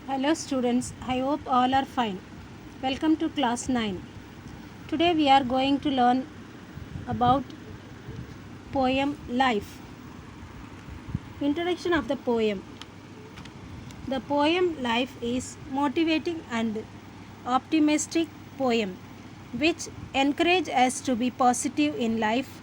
Hello students, I hope all are fine. Welcome to class 9. Today we are going to learn about poem Life. Introduction of the poem. The poem Life is motivating and optimistic poem which encourage us to be positive in life.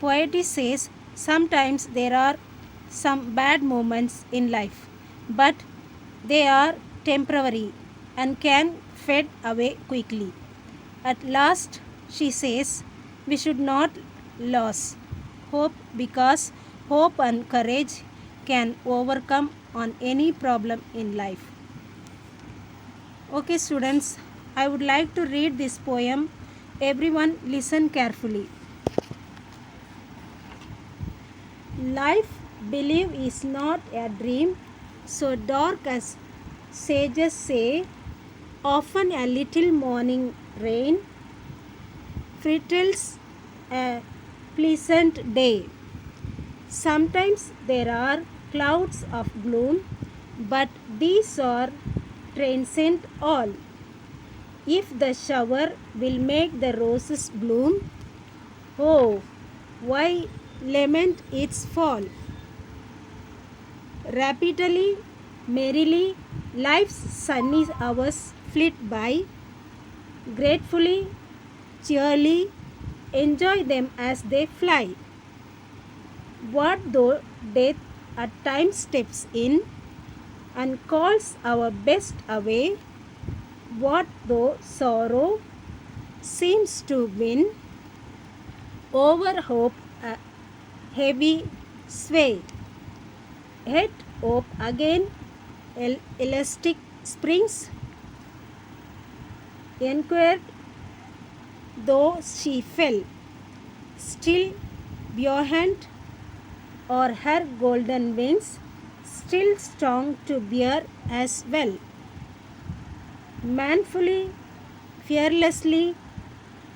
Poetry says sometimes there are some bad moments in life, but they are temporary and can fade away quickly. At last, she says, we should not lose hope because hope and courage can overcome on any problem in life. Okay, students, I would like to read this poem. Everyone, listen carefully. Life, believe, is not a dream so dark as sages say. Often a little morning rain frittles a pleasant day. Sometimes there are clouds of gloom, but these are transcend all. If the shower will make the roses bloom, oh, why lament its fall? Rapidly, merrily, life's sunny hours flit by. Gratefully, cheerily, enjoy them as they fly. What though death at times steps in and calls our best away? What though sorrow seems to win over hope a heavy sway? Yet hope again elastic springs inquired though she fell, still buoyant or her golden wings, still strong to bear as well. Manfully, fearlessly,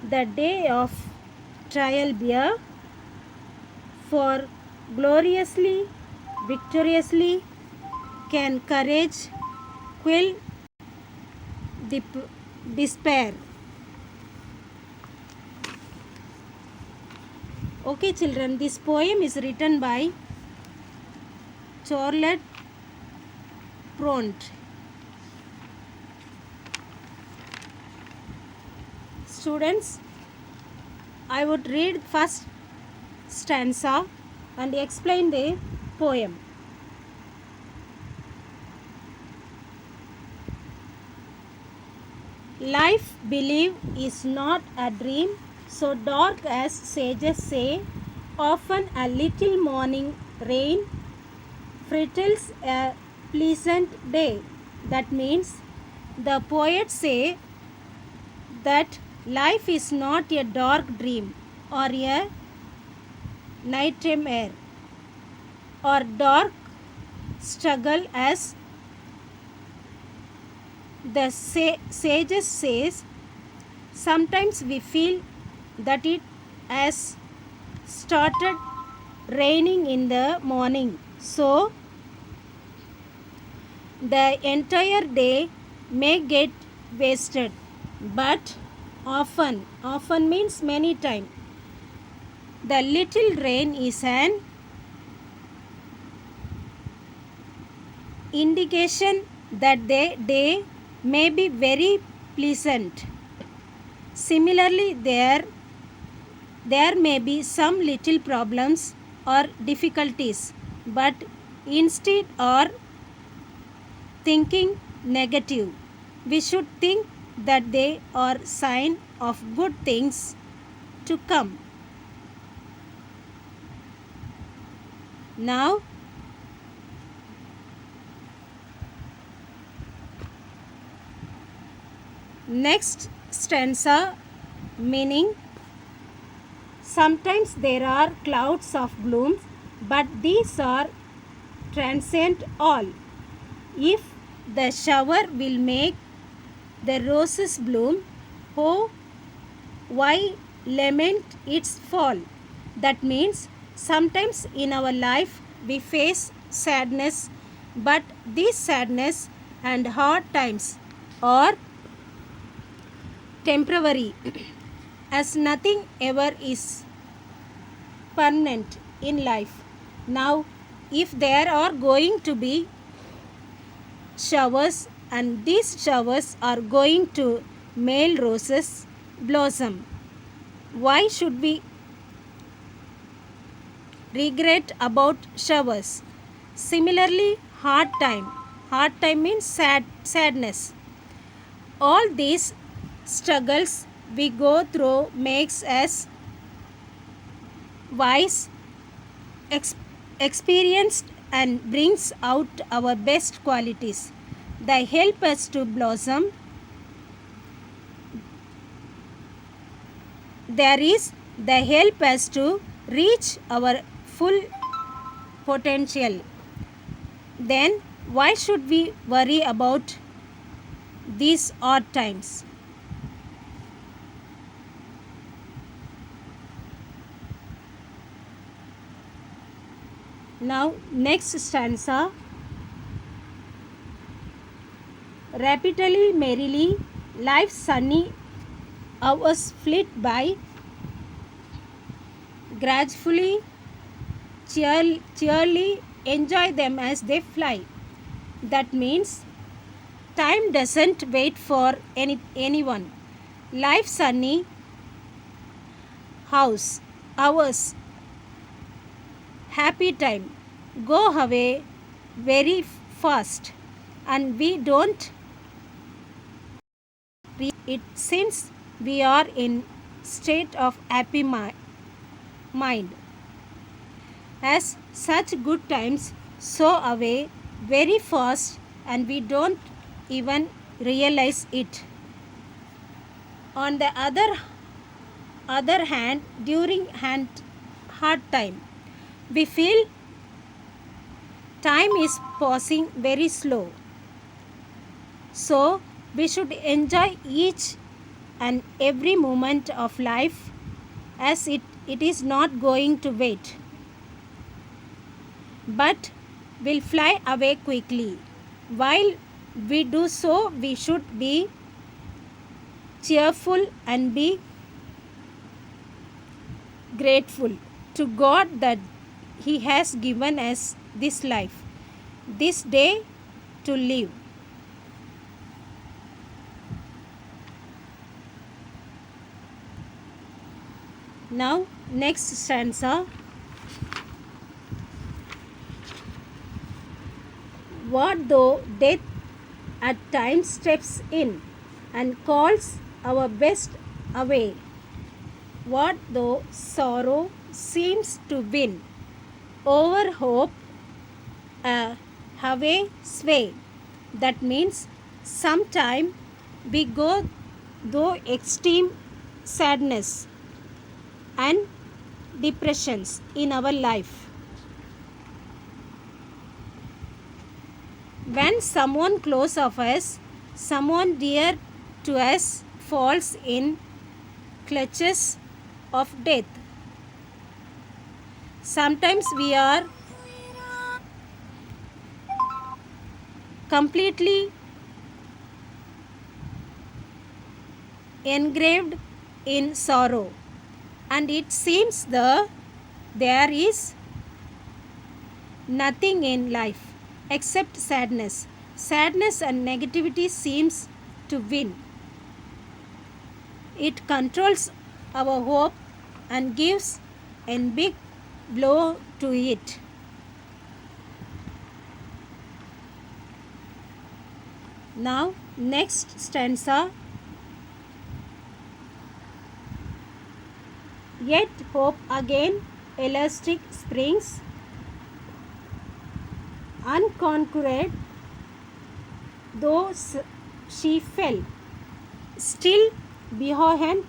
the day of trial bear, for gloriously, victoriously, can courage quell despair. Okay, children, this poem is written by Charlotte Pront. Students, I would read first stanza and explain the poem. Life, believe, is not a dream so dark as sages say. Often a little morning rain frittles a pleasant day. That means the poets say that life is not a dark dream or a nightmare or dark struggle as the sages says. Sometimes we feel that it has started raining in the morning, so the entire day may get wasted. But often means many times, the little rain is an indication that the day may be very pleasant. Similarly, there may be some little problems or difficulties, but instead of thinking negative, we should think that they are sign of good things to come. Now, next stanza meaning sometimes there are clouds of blooms, but these are transcend all. If the shower will make the roses bloom, oh, why lament its fall? That means sometimes in our life we face sadness, but this sadness and hard times are temporary, as nothing ever is permanent in life. Now, if there are going to be showers, and these showers are going to male roses blossom, why should we regret about showers? Similarly, hard time means sadness. All these struggles we go through makes us wise, experienced, and brings out our best qualities. They help us to blossom. They help us to reach our full potential. Then why should we worry about these odd times? Now, next stanza. Rapidly, merrily, life's sunny hours flit by, gracefully, cheerily enjoy them as they fly. That means time doesn't wait for anyone. Life's sunny hours, happy time go away very fast, and we don't it since we are in state of happy mind, as such good times so away very fast and we don't even realize it. On the other hand, during hard time, we feel time is passing very slow. So we should enjoy each and every moment of life, as it is not going to wait, but will fly away quickly. While we do so, we should be cheerful and be grateful to God that He has given us this life, this day to live. Now, next stanza. What though death at times steps in and calls our best away? What though sorrow seems to win over hope, away sway? That means sometime we go through extreme sadness and depressions in our life. When someone close of us, someone dear to us falls in clutches of death, sometimes we are completely engraved in sorrow, and it seems there is nothing in life except sadness. Sadness and negativity seems to win. It controls our hope and gives a big blow to it. Now, next stanza. Yet hope again, elastic springs, unconquered, though she fell, still behind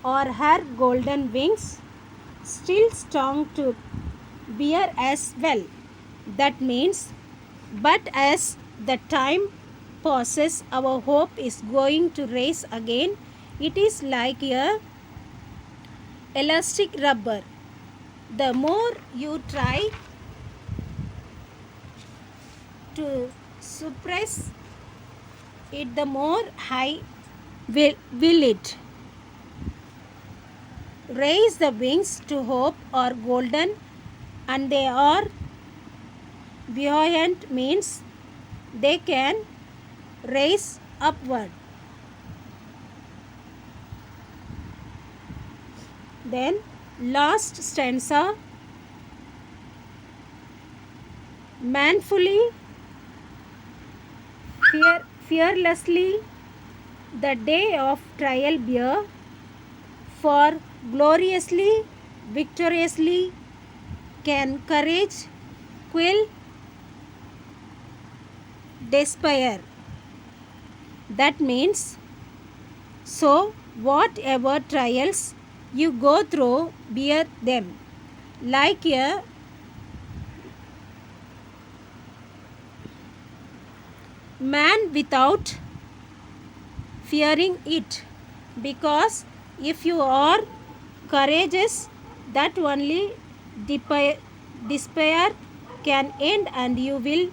are her golden wings, still strong to bear as well. That means, but as the time passes, our hope is going to rise again. It is like a elastic rubber. The more you try to suppress it, the more high will it. Raise the wings to hope are golden, and they are buoyant means they can raise upward. Then last stanza, manfully, fearlessly, the day of trial bear, for gloriously, victoriously, can courage quill despair. That means, so whatever trials you go through, bear them like a man without fearing it, because if you are courageous, that only despair can end and you will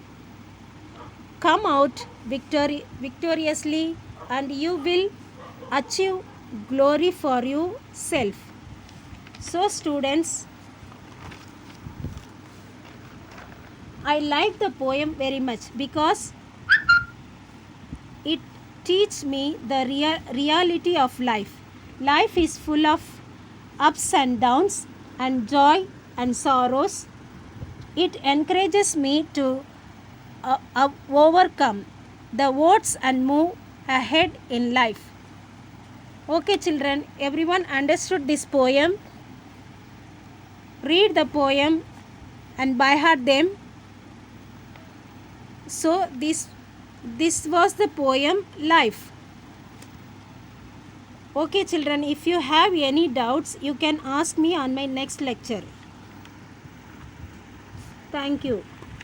come out victoriously, and you will achieve glory for yourself. So students, I like the poem very much because it teaches me the reality of life. Life is full of ups and downs and joy and sorrows. It encourages me to overcome the odds and move ahead in life. Okay children, everyone understood this poem. Read the poem and by heart them. So this was the poem Life. Okay children, if you have any doubts, you can ask me on my next lecture. Thank you.